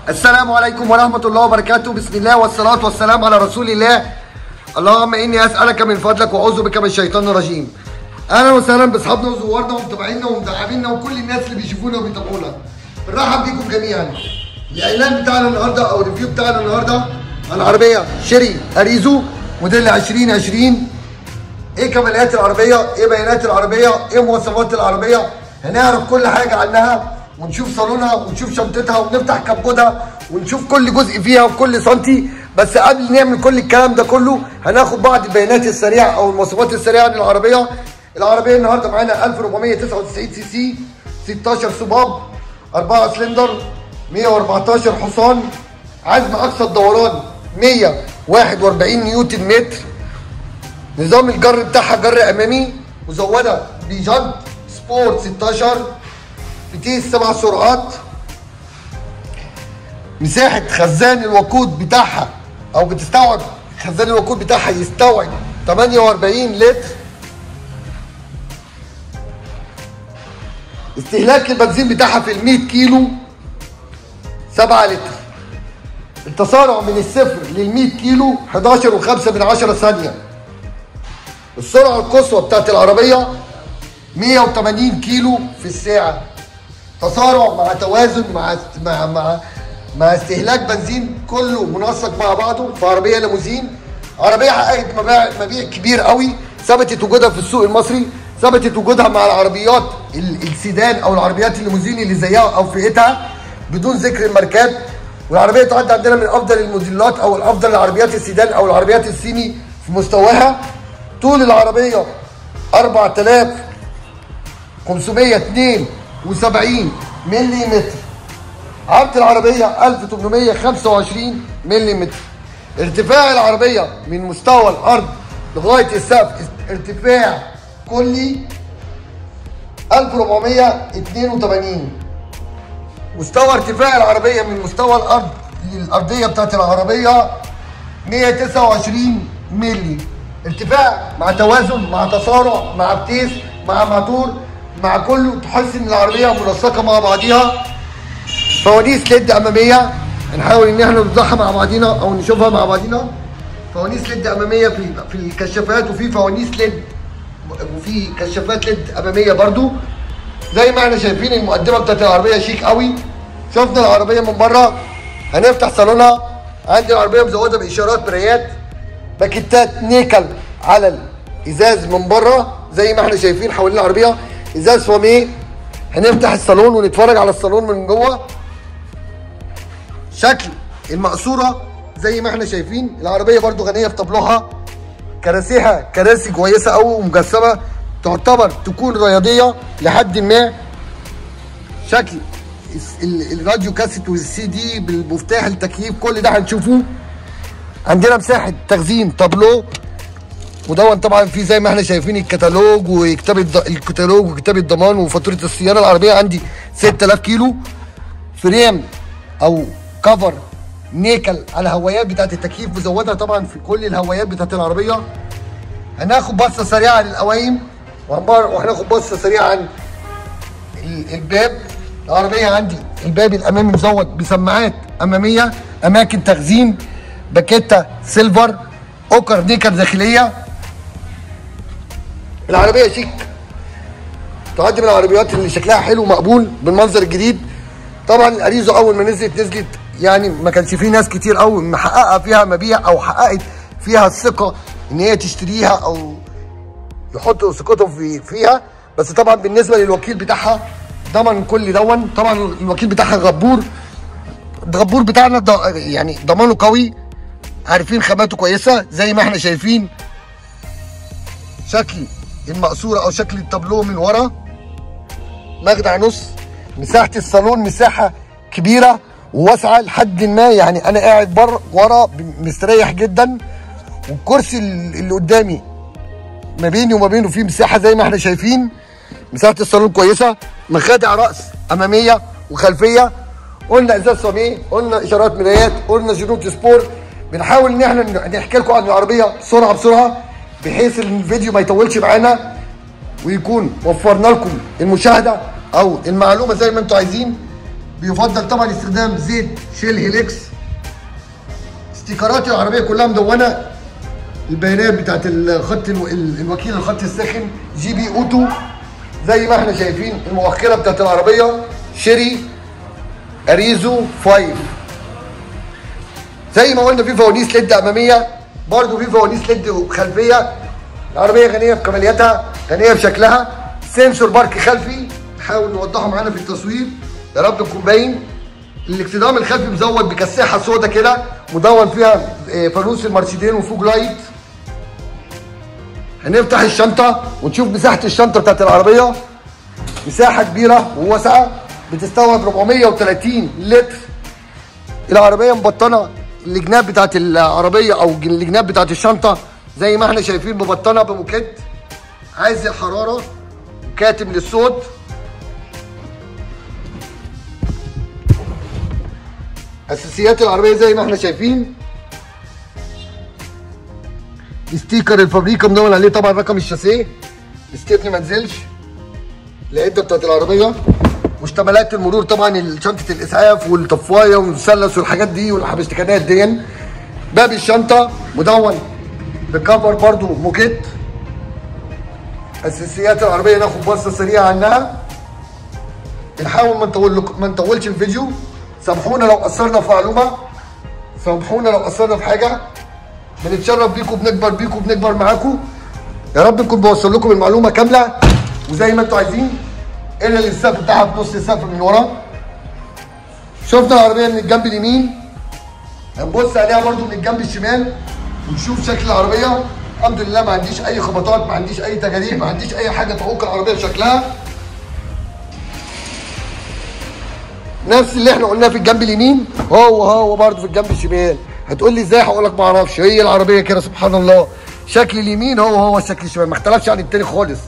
السلام عليكم ورحمة الله وبركاته. بسم الله والصلاة والسلام على رسول الله. اللهم إني أسألك من فضلك وأعوذ بك من الشيطان الرجيم. أهلا وسهلا بأصحابنا وزوارنا ومتابعينا ومدعمينا وكل الناس اللي بيشوفونا وبيتابعونا. بنرحب بيكم جميعا. الإعلان بتاعنا النهارده أو الريفيو بتاعنا النهارده عن عربية شيري أريزو موديل 2020. إيه كماليات العربية؟ إيه بيانات العربية؟ إيه مواصفات العربية؟ هنعرف كل حاجة عنها ونشوف صالونها ونشوف شنطتها ونفتح كبوتها ونشوف كل جزء فيها وكل سنتي. بس قبل نعمل كل الكلام ده كله هناخد بعض البيانات السريعه او المواصفات السريعه للعربيه. العربيه النهارده معانا 1499 سي سي، 16 صباب، 4 سلندر، 114 حصان، عزم اقصى الدوران 141 نيوتن متر. نظام الجر بتاعها جر امامي، مزوده بجنط سبورت 16، فتيس 7 سرعات. مساحة خزان الوقود بتاعها أو بتستوعب خزان الوقود بتاعها يستوعب 48 لتر. استهلاك البنزين بتاعها في ال 100 كيلو 7 لتر. التسارع من الصفر لل 100 كيلو 11.5 ثانية. السرعة القصوى بتاعت العربية 180 كيلو في الساعة. تسارع مع توازن مع استهلاك بنزين، كله منسق مع بعضه في عربيه ليموزين. عربيه حققت مبيع كبير قوي، ثبتت وجودها في السوق المصري، ثبتت وجودها مع العربيات السيدان او العربيات الليموزين اللي زيها او فئتها بدون ذكر الماركات. والعربيه تعد عندنا من افضل الموديلات او الافضل العربيات السيدان او العربيات الصيني في مستواها. طول العربيه 4572 ملم. عرض العربية 1825 ملم. ارتفاع العربية من مستوى الأرض لغاية السقف ارتفاع كلي 1482. مستوى ارتفاع العربية من مستوى الأرض للأرضية بتاعت العربية 129 ملي. ارتفاع مع توازن مع تسارع مع فتيس مع موتور مع كله، تحس ان العربية منسقة مع بعضيها. فوانيس ليد اماميه، هنحاول ان احنا نوضحها مع بعضينا او نشوفها مع بعضينا. فوانيس ليد اماميه في الكشافات، وفي فوانيس ليد وفي كشافات ليد اماميه برضو. زي ما احنا شايفين المقدمه بتاعت العربيه شيك قوي. شفنا العربيه من بره، هنفتح صالونها. عندي العربيه مزوده باشارات مرايات، باكيتات نيكل على الازاز من بره زي ما احنا شايفين حوالين العربيه، ازاز فوميه. هنفتح الصالون ونتفرج على الصالون من جوه. شكل المقصوره زي ما احنا شايفين. العربيه برضو غنيه في طبلوها، كراسيها كراسي كويسه قوي ومجسمه، تعتبر تكون رياضيه لحد ما. شكل الراديو كاسيت والسي دي بالمفتاح التكييف كل ده هنشوفه. عندنا مساحه تخزين طابلو مدون طبعا في زي ما احنا شايفين الكتالوج وكتاب الضمان وفاتوره الصيانه. العربيه عندي 6000 كيلو. فريم او كفر نيكل على الهوايات بتاعت التكييف، مزودها طبعا في كل الهوايات بتاعت العربيه. هناخد بصه سريعه للقوايم وهناخد بصه سريعه عن الباب. العربيه عندي الباب الامامي مزود بسماعات اماميه، اماكن تخزين، باكيتا سيلفر، اوكر نيكل داخليه. العربيه شيك، تعد من العربيات اللي شكلها حلو ومقبول بالمنظر الجديد. طبعا الاريزو اول ما نزلت يعني ما كانش فيه ناس كتير قوي محققه فيها مبيع او حققت فيها الثقه ان هي تشتريها او يحطوا ثقتهم فيها. بس طبعا بالنسبه للوكيل بتاعها ضمن كل دون. طبعا الوكيل بتاعها الغبور بتاعنا يعني ضمانه قوي، عارفين خاماته كويسه زي ما احنا شايفين. شكل المقصوره او شكل التابلو من ورا مخدع نص. مساحه الصالون مساحه كبيره وواسعه لحد ما، يعني انا قاعد ورا مستريح جدا. والكرسي اللي قدامي ما بيني وما بينه فيه مساحه زي ما احنا شايفين. مساحه الصالون كويسه. مخادع راس اماميه وخلفيه. قلنا ازاز صاميه، قلنا اشارات مرايات، قلنا جنوط سبور. بنحاول ان احنا نحكي لكم عن العربيه بسرعه بحيث ان الفيديو ما يطولش معانا ويكون وفرنا لكم المشاهده او المعلومه زي ما انتم عايزين. بيفضل طبعا استخدام زيت شيل هيليكس. استيكرات العربيه كلها مدونه، البيانات بتاعت الخط الوكيل الخط الساخن جي بي اوتو زي ما احنا شايفين. المؤخره بتاعت العربيه شيري اريزو 5. زي ما قلنا في فوانيس ليد اماميه، برضو في فوانيس ليد خلفيه. العربيه غنيه بكمالياتها، غنيه بشكلها. سنسور بارك خلفي نحاول نوضحه معانا في التصوير يا رب يكون باين. الاكسدام الخلفي مزود بكساحه سودا كده مدون فيها فانوس المرسيدين وفوج لايت. هنفتح الشنطه ونشوف مساحه الشنطه بتاعت العربيه. مساحه كبيره وواسعه بتستوعب 430 لتر. العربيه مبطنه، الجناب بتاعت العربيه او الجناب بتاعت الشنطه زي ما احنا شايفين مبطنه بموكيت عازل حراره وكاتم للصوت. اساسيات العربيه زي ما احنا شايفين. ستيكر الفابريكا مدون عليه طبعا رقم الشاسيه. الستيبني ما نزلش. العده بتاعت العربيه، مشتملات المرور طبعا شنطه الاسعاف والطفايه والمثلث والحاجات دي والحبشتكنات دي. باب الشنطه مدون بكفر برضو موكيت. اساسيات العربيه ناخد بصه سريعه عنها. نحاول ما نطولش الفيديو. سامحونا لو قصرنا في معلومه، سامحونا لو قصرنا في حاجه. بنتشرف بيكم، بنكبر بيكم، بنكبر معاكم. يا رب نكون بوصل لكم المعلومه كامله وزي ما انتم عايزين، الا السقف بتاعها بنص السقف من ورا. شفنا العربيه من الجنب اليمين، هنبص عليها برده من الجنب الشمال ونشوف شكل العربيه. الحمد لله ما عنديش اي خبطات، ما عنديش اي تجاريح، ما عنديش اي حاجه تعوق العربيه بشكلها. نفس اللي احنا قلناه في الجنب اليمين هو برده في الجنب الشمال. هتقول لي ازاي؟ هقول لك ما اعرفش، هي العربيه كده سبحان الله. شكل اليمين هو الشكل الشمال، ما اختلفش عن التاني خالص.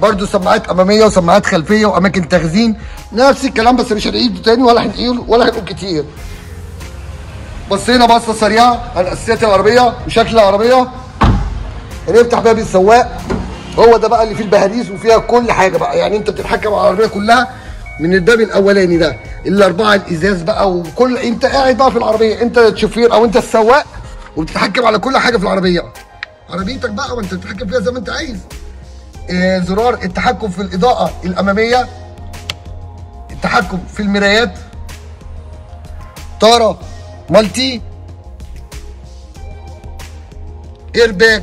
برده سماعات اماميه وسماعات خلفيه واماكن تخزين نفس الكلام، بس مش هنعيده تاني ولا هنقول كتير. بصينا بصه سريعه عن اساسيات العربيه وشكل العربيه. هنفتح باب السواق، هو ده بقى اللي فيه البهاريز وفيها كل حاجه بقى. يعني انت بتتحكم على العربيه كلها من الباب الاولاني ده، الاربعه الازاز بقى وكل. انت قاعد بقى في العربيه، انت الشوفير او انت السواق وبتتحكم على كل حاجه في العربيه. عربيتك بقى وانت بتتحكم فيها زي ما انت عايز. زرار التحكم في الاضاءه الاماميه، التحكم في المرايات، طاره مالتي، ايرباج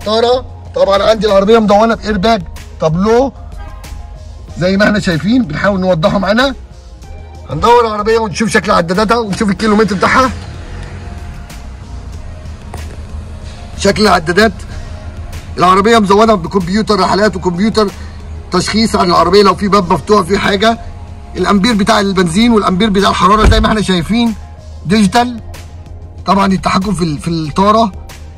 طاره. طبعا عندي العربيه مدونه بايرباج تابلو زي ما احنا شايفين، بنحاول نوضحه معانا. هندور العربيه ونشوف شكل عداداتها ونشوف الكيلومتر بتاعها. شكل العدادات، العربيه مزوده بكمبيوتر رحلات وكمبيوتر تشخيص عن العربيه لو في باب مفتوح في حاجه. الامبير بتاع البنزين والامبير بتاع الحراره زي ما احنا شايفين ديجيتال. طبعا التحكم في الطاره،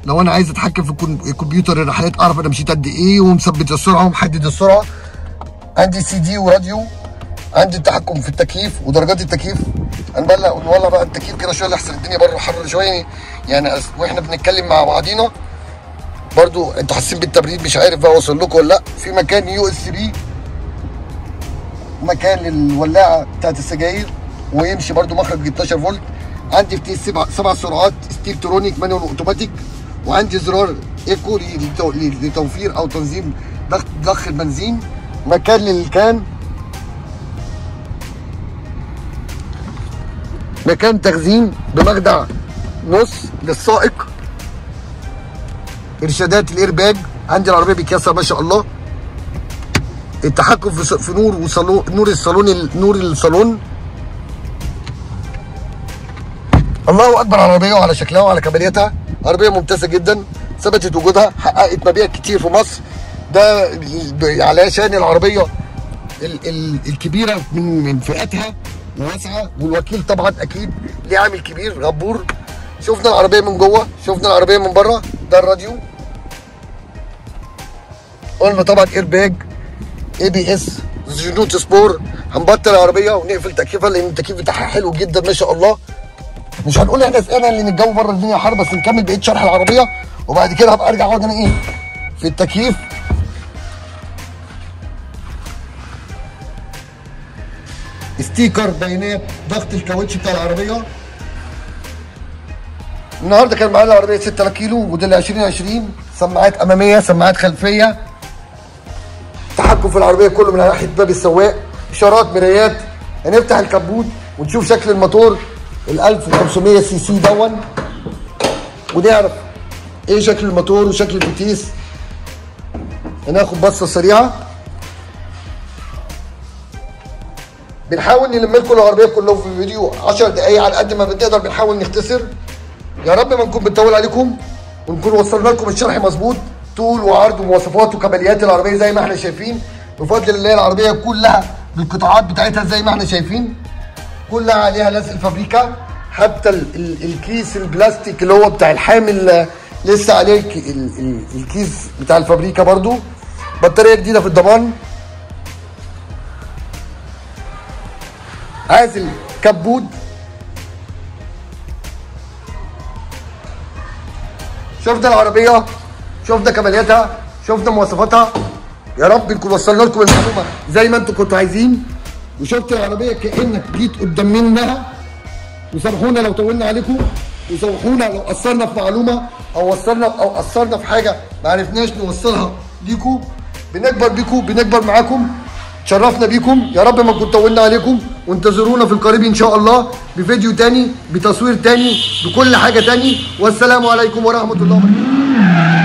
لو انا عايز اتحكم في الكمبيوتر الرحلات اعرف انا مشيت قد ايه ومثبت السرعه ومحدد السرعه. عندي سي دي وراديو. عندي التحكم في التكييف ودرجات التكييف. نولع بقى التكييف كده شويه لحسن الدنيا بره حر شويه يعني واحنا بنتكلم مع بعضينا. برضو انتوا حاسين بالتبريد، مش عارف بقى اوصل لكم ولا لا. في مكان يو اس بي، مكان للولاعه بتاعت السجاير، ويمشي برضو مخرج 12 فولت. عندي فتيس 7 سرعات ستيبترونيك مانوال اوتوماتيك. وعندي زرار ايكو لتوفير او تنظيم ضخ البنزين. مكان للكان، مكان تخزين بمخدع نص للسائق. ارشادات الايرباج. عندي العربيه بكاسه ما شاء الله. التحكم في نور وصالون، نور الصالون. الله اكبر على العربيه وعلى شكلها وعلى كمالياتها. عربيه ممتازه جدا، ثبتت وجودها، حققت مبيع كتير في مصر. ده علشان العربيه الكبيره من فئتها وواسعه، والوكيل طبعا اكيد ليه عامل كبير غبور. شفنا العربيه من جوه، شفنا العربيه من بره. ده الراديو، قلنا طبعا ايرباج، اي بي اس، جنوت سبور. هنبطل العربيه ونقفل تكييفها لان التكييف بتاعها حلو جدا ما شاء الله. مش هنقول احنا سقينا لان الجو بره الدنيا حر، بس نكمل بقيه شرح العربيه وبعد كده هبقى ارجع اقعد انا في التكييف. ستيكر، بيانات، ضغط الكاوتش بتاع العربيه. النهارده كان معانا العربيه 6 كيلو موديل 2020، سماعات اماميه، سماعات خلفيه، تحكم في العربيه كله من ناحيه باب السواق، اشارات، مرايات. هنفتح الكبوت ونشوف شكل الموتور ال 1500 سي سي دون، ونعرف ايه شكل الموتور وشكل الفتيس. هناخد بصه سريعه. بنحاول نلم لكم العربيه كلها في الفيديو 10 دقايق على قد ما بنقدر، بنحاول نختصر. يا رب ما نكون بنطول عليكم، ونكون وصلنا لكم الشرح مظبوط، طول وعرض ومواصفات وكماليات العربيه زي ما احنا شايفين. بفضل الله العربيه كلها بالقطاعات بتاعتها زي ما احنا شايفين، كلها عليها لزق الفابريكا، حتى الكيس البلاستيك اللي هو بتاع الحامل لسه عليه الكيس بتاع الفابريكا برضو. بطاريه جديده في الضمان. عازل كبود. شفنا العربيه، شفنا كمالياتها، شفنا مواصفاتها. يا رب نكون وصلنا لكم المعلومه زي ما انتم كنتوا عايزين، وشفت العربيه كانك جيت قدام منها. وسامحونا لو طولنا عليكم، وسامحونا لو قصرنا في معلومه او قصرنا في حاجه ما عرفناش نوصلها ليكم. بنكبر بيكم، بنكبر معاكم، تشرفنا بيكم. يا رب ما نكون طولنا عليكم، وانتظرونا في القريب ان شاء الله بفيديو تاني، بتصوير تاني، بكل حاجه تاني. والسلام عليكم ورحمه الله وبركاته.